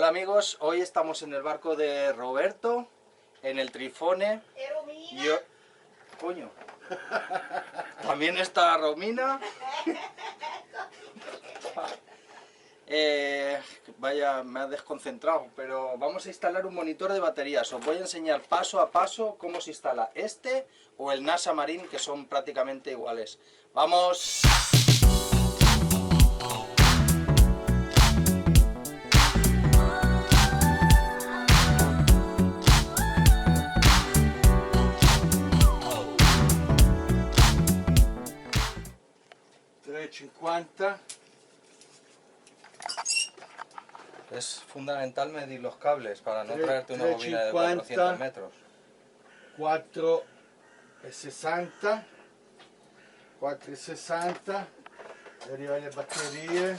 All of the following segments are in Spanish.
Hola amigos, hoy estamos en el barco de Roberto, en el Trifone. Yo... Coño. También está Romina. Vaya, me ha desconcentrado, pero vamos a instalar un monitor de baterías. Os voy a enseñar paso a paso cómo se instala este o el NASA Marine, que son prácticamente iguales. ¡Vamos! $3.50. Es fundamental medir los cables para no traerte una bobina de 400 metros. 4,60, 4,60, arrivare le batterie,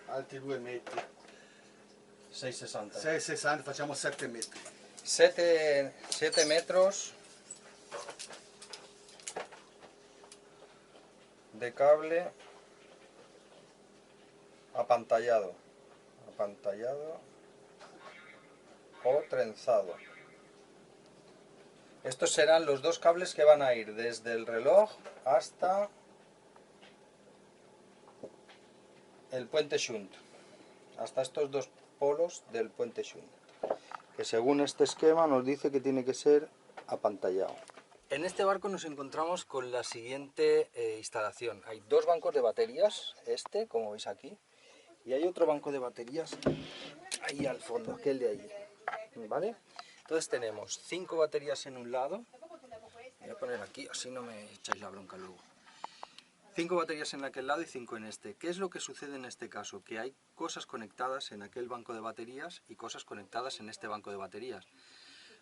altri 2 metri, 6,60. 6,60, facciamo 7 metri. 7 metros de cable apantallado o trenzado. Estos serán los dos cables que van a ir desde el reloj hasta el puente shunt, hasta estos dos polos del puente shunt, que según este esquema nos dice que tiene que ser apantallado. En este barco nos encontramos con la siguiente instalación. Hay dos bancos de baterías, este, como veis aquí, y hay otro banco de baterías ahí al fondo, aquel de ahí, ¿vale? Entonces tenemos 5 baterías en un lado. Voy a poner aquí, así no me echáis la bronca luego. 5 baterías en aquel lado y 5 en este. ¿Qué es lo que sucede en este caso? Que hay cosas conectadas en aquel banco de baterías y cosas conectadas en este banco de baterías.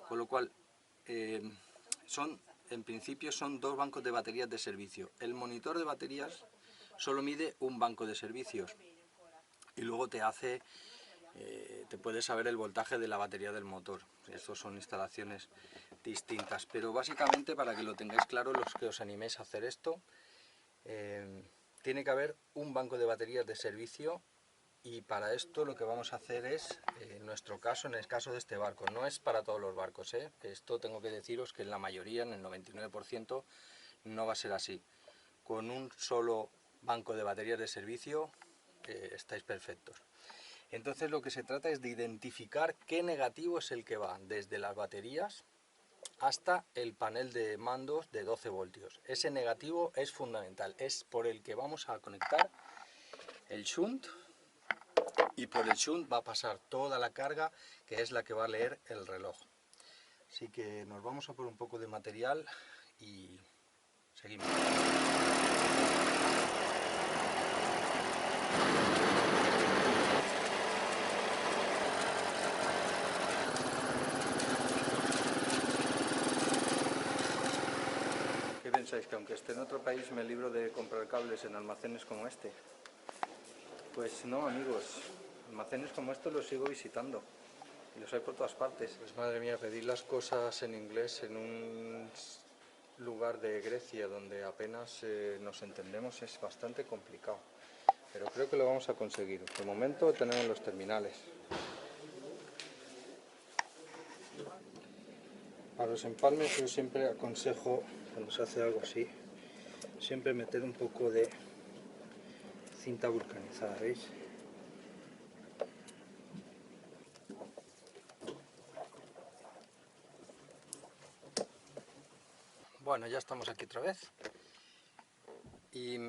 Con lo cual, en principio son dos bancos de baterías de servicio. El monitor de baterías solo mide un banco de servicios y luego te puedes saber el voltaje de la batería del motor. Estos son instalaciones distintas, pero básicamente, para que lo tengáis claro, los que os animéis a hacer esto, tiene que haber un banco de baterías de servicio. Y para esto lo que vamos a hacer es, en nuestro caso, en el caso de este barco, no es para todos los barcos, esto tengo que deciros que en la mayoría, en el 99%, no va a ser así. Con un solo banco de baterías de servicio estáis perfectos. Entonces lo que se trata es de identificar qué negativo es el que va desde las baterías hasta el panel de mandos de 12 voltios. Ese negativo es fundamental, es por el que vamos a conectar el shunt. Y por el shunt va a pasar toda la carga, que es la que va a leer el reloj. Así que nos vamos a por un poco de material y seguimos. ¿Qué pensáis? ¿Que aunque esté en otro país me libro de comprar cables en almacenes como este? Pues no, amigos. Almacenes como estos los sigo visitando y los hay por todas partes. Pues madre mía, pedir las cosas en inglés en un lugar de Grecia donde apenas nos entendemos es bastante complicado, pero creo que lo vamos a conseguir. De momento tenemos los terminales. A los empalmes yo siempre aconsejo, cuando se hace algo así, siempre meter un poco de cinta vulcanizada, ¿veis? Bueno, ya estamos aquí otra vez y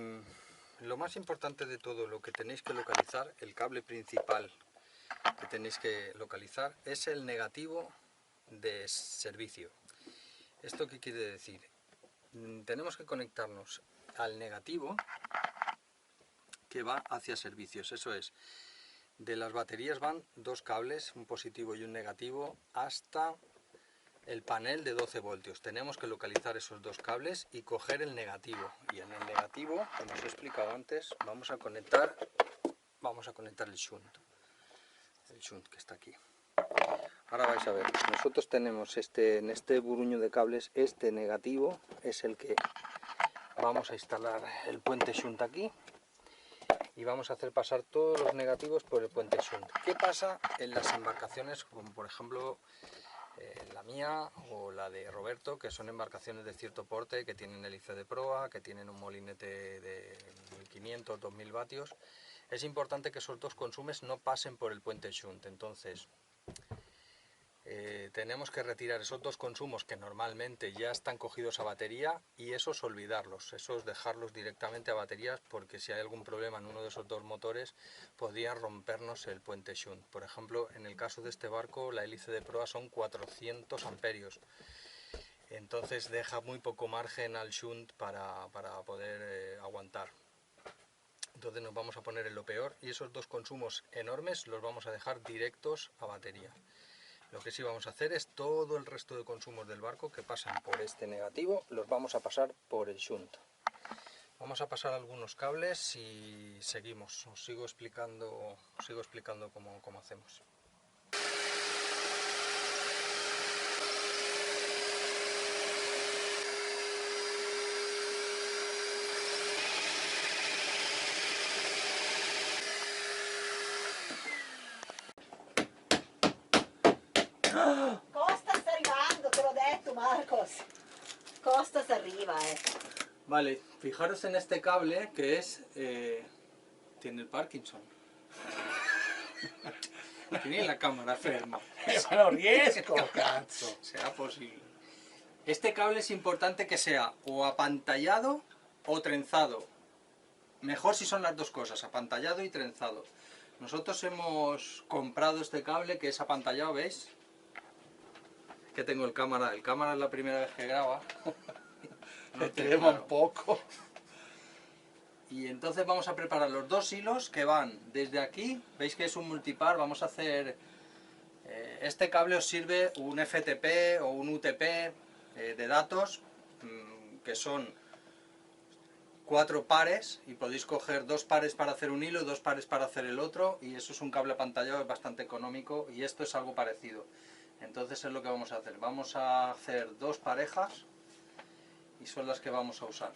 lo más importante de todo, lo que tenéis que localizar, el cable principal que tenéis que localizar, es el negativo de servicio. ¿Esto qué quiere decir? Tenemos que conectarnos al negativo que va hacia servicios, eso es, de las baterías van dos cables, un positivo y un negativo, hasta el panel de 12 voltios. Tenemos que localizar esos dos cables y coger el negativo. Y en el negativo, como os he explicado antes, vamos a conectar el shunt que está aquí. Ahora vais a ver, nosotros tenemos en este buruño de cables, este negativo es el que vamos a instalar el puente shunt aquí. y vamos a hacer pasar todos los negativos por el puente shunt. ¿Qué pasa en las embarcaciones como por ejemplo la mía o la de Roberto, que son embarcaciones de cierto porte, que tienen hélice de proa, que tienen un molinete de 1500, 2000 vatios? Es importante que esos dos consumos no pasen por el puente shunt. Entonces tenemos que retirar esos dos consumos que normalmente ya están cogidos a batería, y esos olvidarlos, esos dejarlos directamente a baterías, porque si hay algún problema en uno de esos dos motores podría rompernos el puente shunt. Por ejemplo, en el caso de este barco la hélice de proa son 400 amperios, entonces deja muy poco margen al shunt para poder aguantar. Entonces nos vamos a poner en lo peor, y esos dos consumos enormes los vamos a dejar directos a batería. Lo que sí vamos a hacer es todo el resto de consumos del barco que pasan por este negativo, los vamos a pasar por el shunt. Vamos a pasar algunos cables y seguimos. Os sigo explicando cómo hacemos. Costa sta arrivando, te l'ho detto Marcos. Costa se arriva, Vale, fijaros en este cable que es... tiene el Parkinson. Tiene la cámara ferma. Ma non riesco, cazzo! Será posible. Este cable es importante que sea o apantallado o trenzado. Mejor si son las dos cosas, apantallado y trenzado. Nosotros hemos comprado este cable que es apantallado, ¿veis? Que tengo el cámara es la primera vez que graba. No E te- trema claro. un poco. Y entonces vamos a preparar los dos hilos que van desde aquí, veis que es un multipar, vamos a hacer... este cable os sirve un FTP o un UTP de datos, que son 4 pares, y podéis coger 2 pares para hacer un hilo y 2 pares para hacer el otro, y eso es un cable apantallado, es bastante económico, y esto es algo parecido. Entonces es lo que vamos a hacer, vamos a hacer 2 parejas y son las que vamos a usar.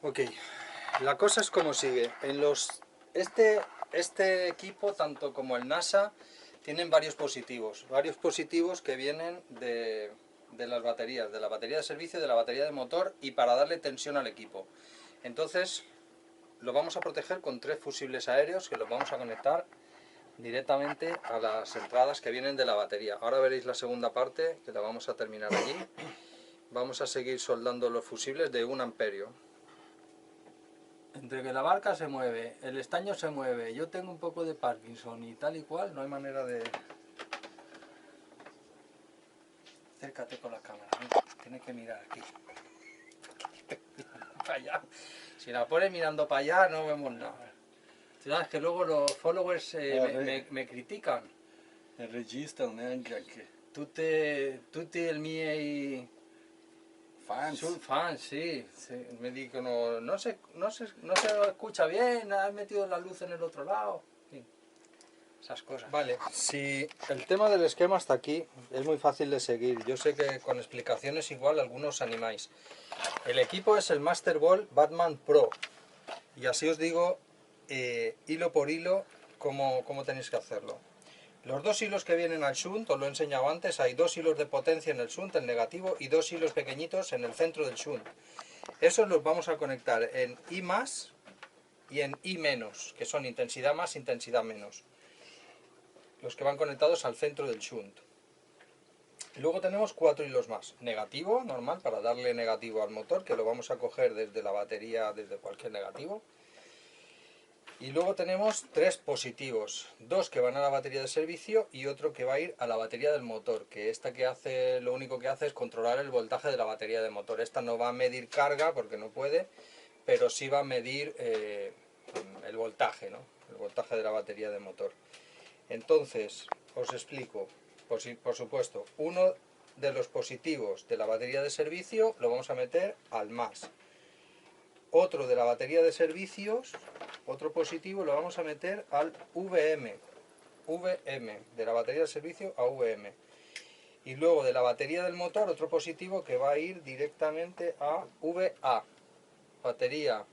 Ok, la cosa es como sigue. Este equipo, tanto como el NASA, tienen varios positivos que vienen de las baterías, de la batería de servicio, de la batería de motor, y para darle tensión al equipo. Entonces lo vamos a proteger con 3 fusibles aéreos que los vamos a conectar directamente a las entradas que vienen de la batería. Ahora veréis la segunda parte, que la vamos a terminar allí. Vamos a seguir soldando los fusibles de 1 amperio. Entre que la barca se mueve, el estaño se mueve, yo tengo un poco de Parkinson y tal y cual, no hay manera de... Acércate con la cámara, mira, tienes que mirar aquí. Para allá. Si la pones mirando para allá no vemos nada. Sabes que luego los followers me critican. Il regista non è anche Tutti il miei fans. Soy fan, sí. Me dicono, no se escucha bien, has metido la luz en el otro lado. Sí, esas cosas. Vale, si el tema del esquema hasta aquí es muy fácil de seguir. Yo sé que con explicaciones igual algunos os animáis. El equipo es el Master Ball Batman Pro. Y así os digo, hilo por hilo, cómo tenéis que hacerlo. Los 2 hilos que vienen al shunt, os lo he enseñado antes, hay 2 hilos de potencia en el shunt, el negativo, y 2 hilos pequeñitos en el centro del shunt. Esos los vamos a conectar en I más y en I menos, que son intensidad más, intensidad menos. Los que van conectados al centro del shunt. Luego tenemos 4 hilos más. Negativo, normal, para darle negativo al motor, que lo vamos a coger desde la batería, desde cualquier negativo. Y luego tenemos 3 positivos, 2 que van a la batería de servicio y otro que va a ir a la batería del motor, que esta que hace, lo único que hace es controlar el voltaje de la batería de motor. Esta no va a medir carga porque no puede, pero sí va a medir el voltaje, ¿no? El voltaje de la batería de motor. Entonces, os explico, por supuesto, uno de los positivos de la batería de servicio lo vamos a meter al más. otro de la batería de servicios, otro positivo, lo vamos a meter al VM, de la batería de servicio a VM. Y luego de la batería del motor, otro positivo que va a ir directamente a VA, batería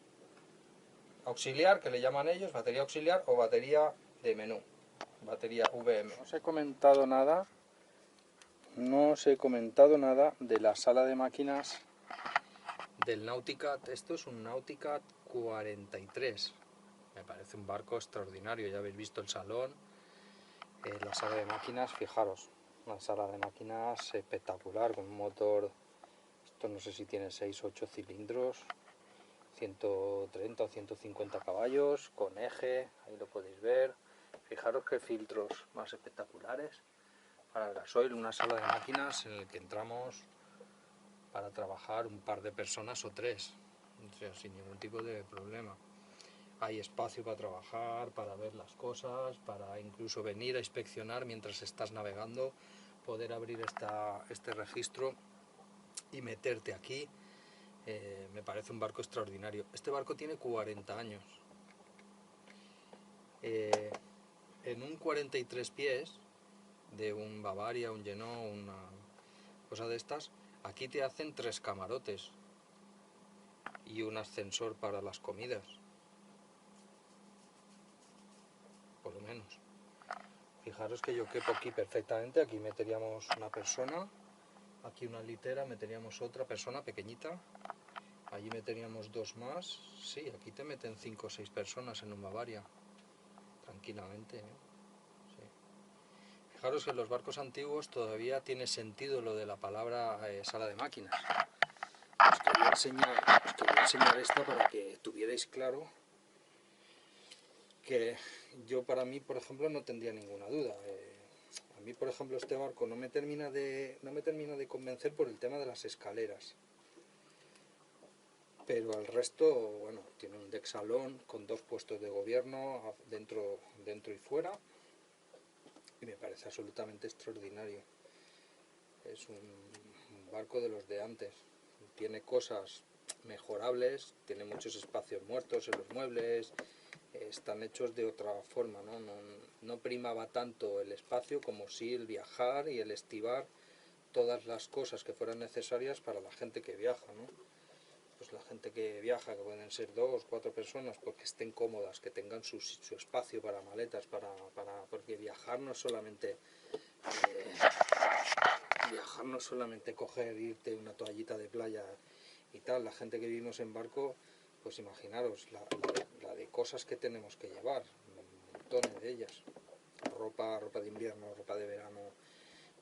auxiliar, que le llaman ellos, batería auxiliar o batería de menú, batería VM. No os he comentado nada de la sala de máquinas del Nauticat. Esto es un Nauticat 43. Me parece un barco extraordinario. Ya habéis visto el salón, la sala de máquinas. Fijaros, una sala de máquinas espectacular con un motor. Esto no sé si tiene 6 o 8 cilindros, 130 o 150 caballos, con eje. Ahí lo podéis ver. Fijaros qué filtros más espectaculares para el gasoil. Una sala de máquinas en la que entramos para trabajar un par de personas o tres, o sea, sin ningún tipo de problema. Hay espacio para trabajar, para ver las cosas, para incluso venir a inspeccionar mientras estás navegando, poder abrir este registro y meterte aquí. Me parece un barco extraordinario. Este barco tiene 40 años. En un 43 pies, de un Bavaria, un Genoa, una cosa de estas, aquí te hacen 3 camarotes y un ascensor para las comidas, por lo menos. Fijaros que yo quepo aquí perfectamente. Aquí meteríamos una persona, aquí una litera, meteríamos otra persona pequeñita, allí meteríamos 2 más. Sí, aquí te meten 5 o 6 personas en un Bavaria, tranquilamente, ¿eh? Sí. Fijaros que en los barcos antiguos todavía tiene sentido lo de la palabra sala de máquinas. Os quería enseñar esta para que tuvierais claro que yo, para mí, por ejemplo, no tendría ninguna duda. A mí, por ejemplo, este barco no me termina de convencer por el tema de las escaleras. Pero al resto, bueno, tiene un deck salón con 2 puestos de gobierno dentro y fuera, y me parece absolutamente extraordinario. Es un barco de los de antes. Tiene cosas mejorables, tiene muchos espacios muertos en los muebles, están hechos de otra forma, ¿no? No primaba tanto el espacio como sí el viajar y el estivar todas las cosas que fueran necesarias para la gente que viaja, ¿no? Pues la gente que viaja, que pueden ser 2 o 4 personas, pues que estén cómodas, que tengan su espacio para maletas, porque viajar no es solamente coger, irte una toallita de playa y tal. La gente que vivimos en barco, pues imaginaros la de cosas que tenemos que llevar, montones de ellas. Ropa de invierno, ropa de verano,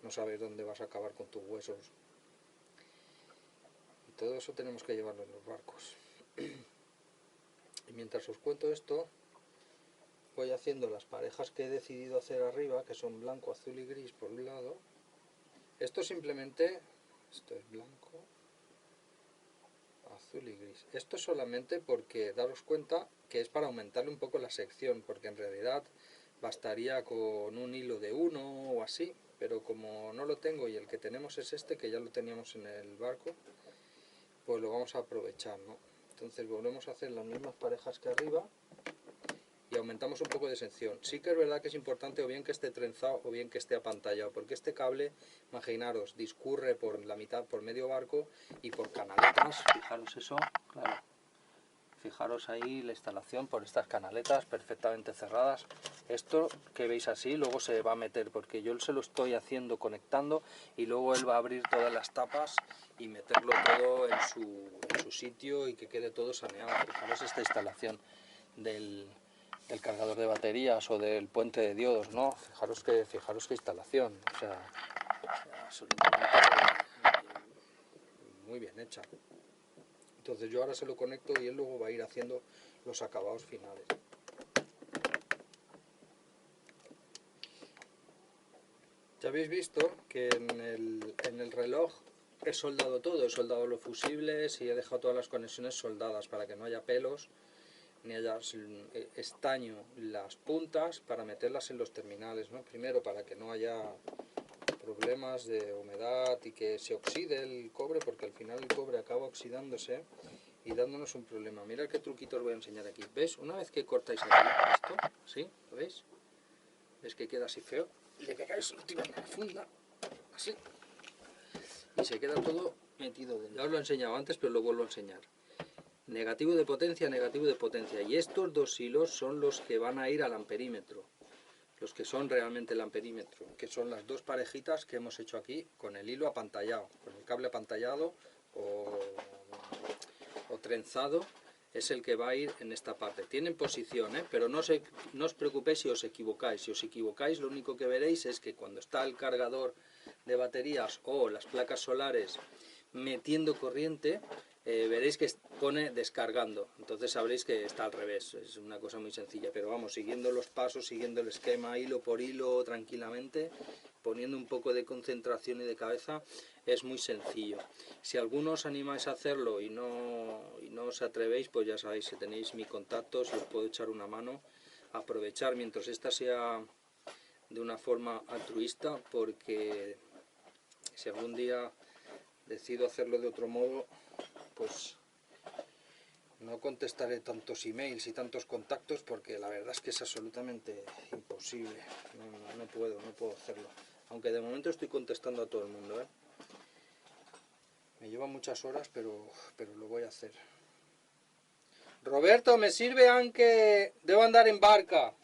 no sabes dónde vas a acabar con tus huesos. Y todo eso tenemos que llevarlo en los barcos. Y mientras os cuento esto, voy haciendo las parejas que he decidido hacer arriba, que son blanco, azul y gris por un lado. Esto simplemente, esto es blanco, azul y gris. Esto solamente porque daros cuenta que es para aumentarle un poco la sección, porque en realidad bastaría con un hilo de 1 o así, pero como no lo tengo y el que tenemos es este, que ya lo teníamos en el barco, pues lo vamos a aprovechar, ¿no? Entonces volvemos a hacer las mismas parejas que arriba y aumentamos un poco de sección. Sí que es verdad que es importante o bien que esté trenzado o bien que esté apantallado, porque este cable, imaginaros, discurre por la mitad, por medio barco y por canaletas. Fijaros eso, claro. Fijaros ahí la instalación por estas canaletas perfectamente cerradas. Esto que veis así luego se va a meter, porque yo se lo estoy haciendo conectando y luego él va a abrir todas las tapas y meterlo todo en su sitio y que quede todo saneado. Fijaros esta instalación del cargador de baterías o del puente de diodos, ¿no? Fijaros qué instalación, o sea, absolutamente muy bien hecha. Entonces yo ahora se lo conecto y él luego va a ir haciendo los acabados finales. Ya habéis visto que en el reloj he soldado todo, he soldado los fusibles y he dejado todas las conexiones soldadas para que no haya pelos ni haya estaño las puntas para meterlas en los terminales, ¿no? Primero para que no haya problemas de humedad y que se oxide el cobre, porque al final el cobre acaba oxidándose y dándonos un problema. Mirad qué truquito os voy a enseñar aquí. ¿Ves? Una vez que cortáis aquí esto, ¿sí? ¿Lo veis? ¿Ves que queda así feo? Le pegáis un tiro en la funda, así, y se queda todo metido dentro. Ya os lo he enseñado antes, pero lo vuelvo a enseñar. Negativo de potencia, y estos dos hilos son los que van a ir al amperímetro, los que son realmente el amperímetro, que son las dos parejitas que hemos hecho aquí con el hilo apantallado, con el cable apantallado o trenzado, es el que va a ir en esta parte. Tienen posición, pero no os preocupéis si os equivocáis. Si os equivocáis, lo único que veréis es que cuando está el cargador de baterías o las placas solares metiendo corriente, veréis que pone descargando, entonces sabréis que está al revés. Es una cosa muy sencilla, pero vamos, siguiendo los pasos, siguiendo el esquema hilo por hilo tranquilamente, poniendo un poco de concentración y de cabeza, es muy sencillo. Si alguno os animáis a hacerlo y no os atrevéis, pues ya sabéis que tenéis mi contacto, si os puedo echar una mano. Aprovechar mientras esta sea de una forma altruista, porque si algún día decido hacerlo de otro modo, pues no contestaré tantos emails y tantos contactos, porque la verdad es que es absolutamente imposible. No puedo hacerlo. Aunque de momento estoy contestando a todo el mundo, Me lleva muchas horas, pero lo voy a hacer. Roberto, me sirve aunque devo andare in barca.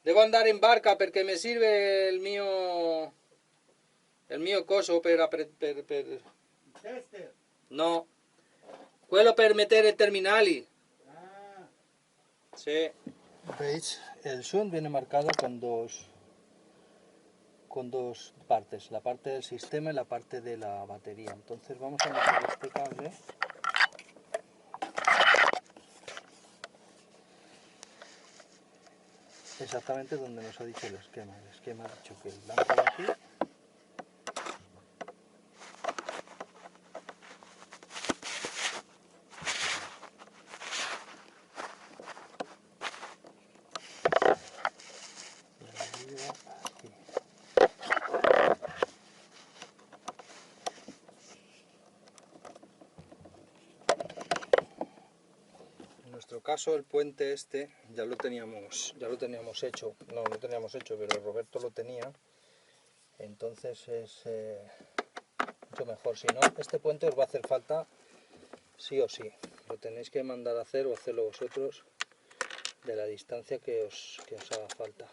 Devo andare in barca perché mi sirve il mio coso per... Tester. No, quello per mettere terminali. Ah. Sí. ¿Veis? El shunt viene marcado con dos partes, la parte del sistema y la parte de la batería. Entonces vamos a meter este cable exactamente donde nos ha dicho el esquema. El esquema ha dicho que el blanco va aquí. En nuestro caso el puente este ya lo teníamos hecho, no lo teníamos hecho, pero Roberto lo tenía, entonces es mucho mejor. Si no, este puente os va a hacer falta sí o sí, lo tenéis que mandar a hacer o hacerlo vosotros de la distancia que os haga falta.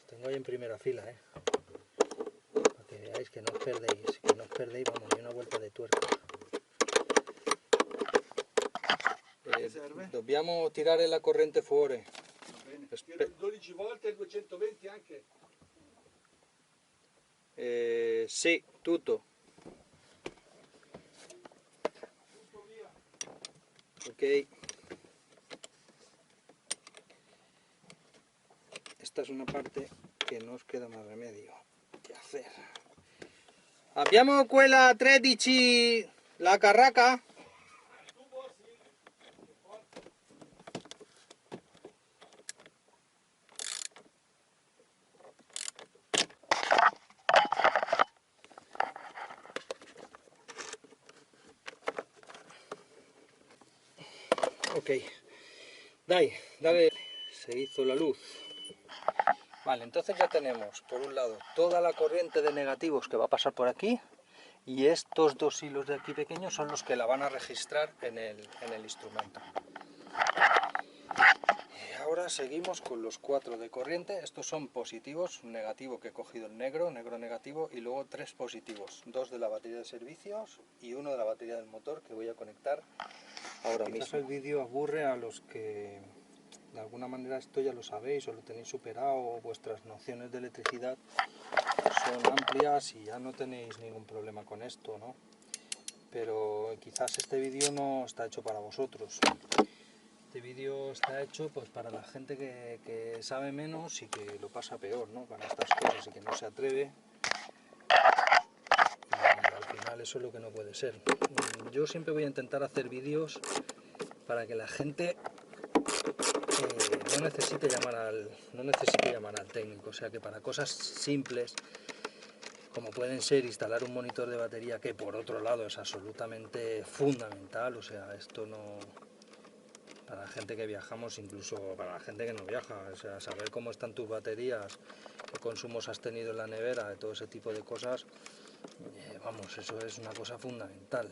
Tengo ahí en primera fila, para que veáis que no os perdéis, vamos, ni una vuelta de tuerca. Dobbiamo tirare la corrente fuori. Tiro 12 volte e 220 anche? Sì, tutto. Tutto via. Ok. Esta es una parte que no os queda más remedio que hacer. Abbiamo quella 13, la carraca. Ok, dale, se hizo la luz. Vale, entonces ya tenemos por un lado toda la corriente de negativos que va a pasar por aquí, y estos dos hilos de aquí pequeños son los que la van a registrar en el instrumento. Y ahora seguimos con los 4 de corriente. Estos son positivos, un negativo que he cogido el negro negativo, y luego 3 positivos, 2 de la batería de servicios y 1 de la batería del motor, que voy a conectar ahora mismo. Quizás el vídeo aburre a los que de alguna manera esto ya lo sabéis o lo tenéis superado, o vuestras nociones de electricidad son amplias y ya no tenéis ningún problema con esto, ¿no? Pero quizás este vídeo no está hecho para vosotros. Este vídeo está hecho pues para la gente que sabe menos y que lo pasa peor, ¿no? Para estas cosas, y que no se atreve. Y al final eso es lo que no puede ser. Yo siempre voy a intentar hacer vídeos para que la gente no necesite llamar al técnico, o sea que para cosas simples como pueden ser instalar un monitor de batería, que por otro lado es absolutamente fundamental. O sea, esto no... Para la gente que viajamos, incluso para la gente que no viaja, o sea, saber cómo están tus baterías, qué consumos has tenido en la nevera, de todo ese tipo de cosas, vamos, eso es una cosa fundamental.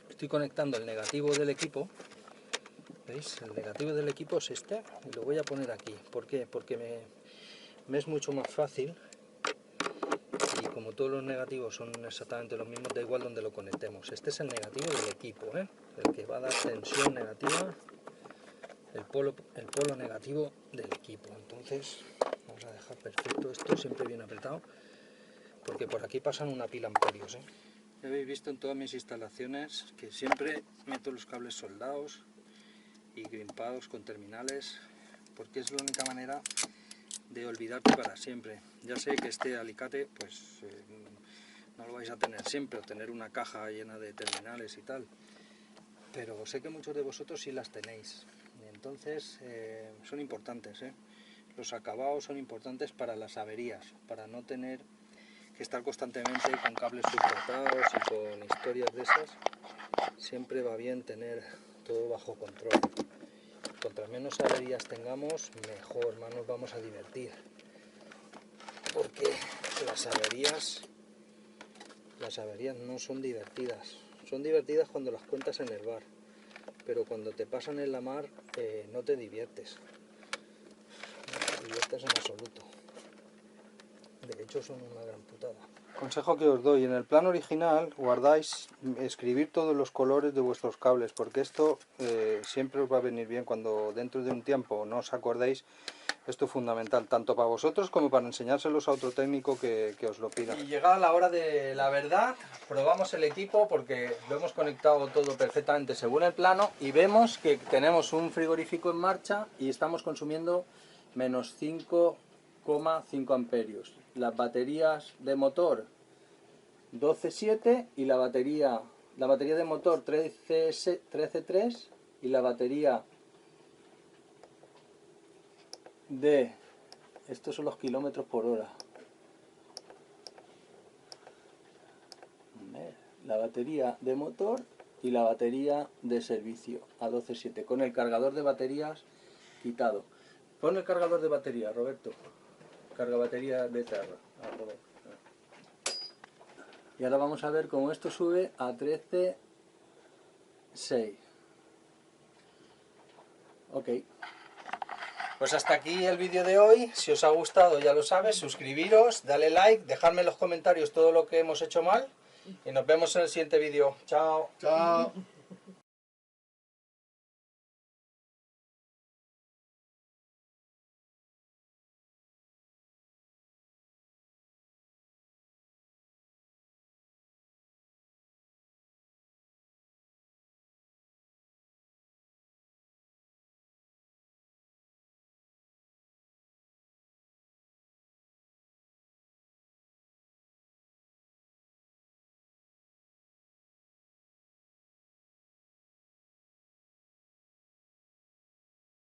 Estoy conectando el negativo del equipo, ¿veis? El negativo del equipo es este, y lo voy a poner aquí. ¿Por qué? Porque me es mucho más fácil, y como todos los negativos son exactamente los mismos, da igual donde lo conectemos. Este es el negativo del equipo, ¿eh? El que va a dar tensión negativa, el polo negativo del equipo. Entonces vamos a dejar perfecto esto, siempre bien apretado, porque por aquí pasan una pila amperios, ¿eh? Ya habéis visto en todas mis instalaciones que siempre meto los cables soldados y grimpados con terminales, porque es la única manera de olvidarte para siempre. Ya sé que este alicate pues no lo vais a tener siempre, o tener una caja llena de terminales y tal, pero sé que muchos de vosotros sí las tenéis, y entonces son importantes, ¿eh? Los acabados son importantes para las averías, para no tener que estar constantemente con cables subcortados y con historias de esas. Siempre va bien tener todo bajo control. Cuantas menos averías tengamos, mejor, más nos vamos a divertir. Porque las averías no son divertidas. Son divertidas cuando las cuentas en el bar, pero cuando te pasan en la mar no te diviertes. No te diviertes en absoluto. De hecho son una gran putada. Consejo que os doy: en el plan original guardáis, escribir todos los colores de vuestros cables, porque esto siempre os va a venir bien cuando dentro de un tiempo no os acordéis. Esto es fundamental, tanto para vosotros como para enseñárselos a otro técnico que os lo pida. Y llegada la hora de la verdad, probamos el equipo porque lo hemos conectado todo perfectamente según el plano y vemos que tenemos un frigorífico en marcha y estamos consumiendo menos 5,5 amperios. Las baterías de motor 12,7 y la batería de motor 13,3 y la batería de... Estos son los kilómetros por hora. La batería de motor y la batería de servicio a 12,7 con el cargador de baterías quitado. Pon el cargador de batería, Roberto. Carga batería de terra. Y ahora vamos a ver cómo esto sube a 13,6. Ok. Pues hasta aquí el vídeo de hoy. Si os ha gustado, ya lo sabes, suscribiros, dale like, dejadme en los comentarios todo lo que hemos hecho mal y nos vemos en el siguiente vídeo. Chao. Ciao.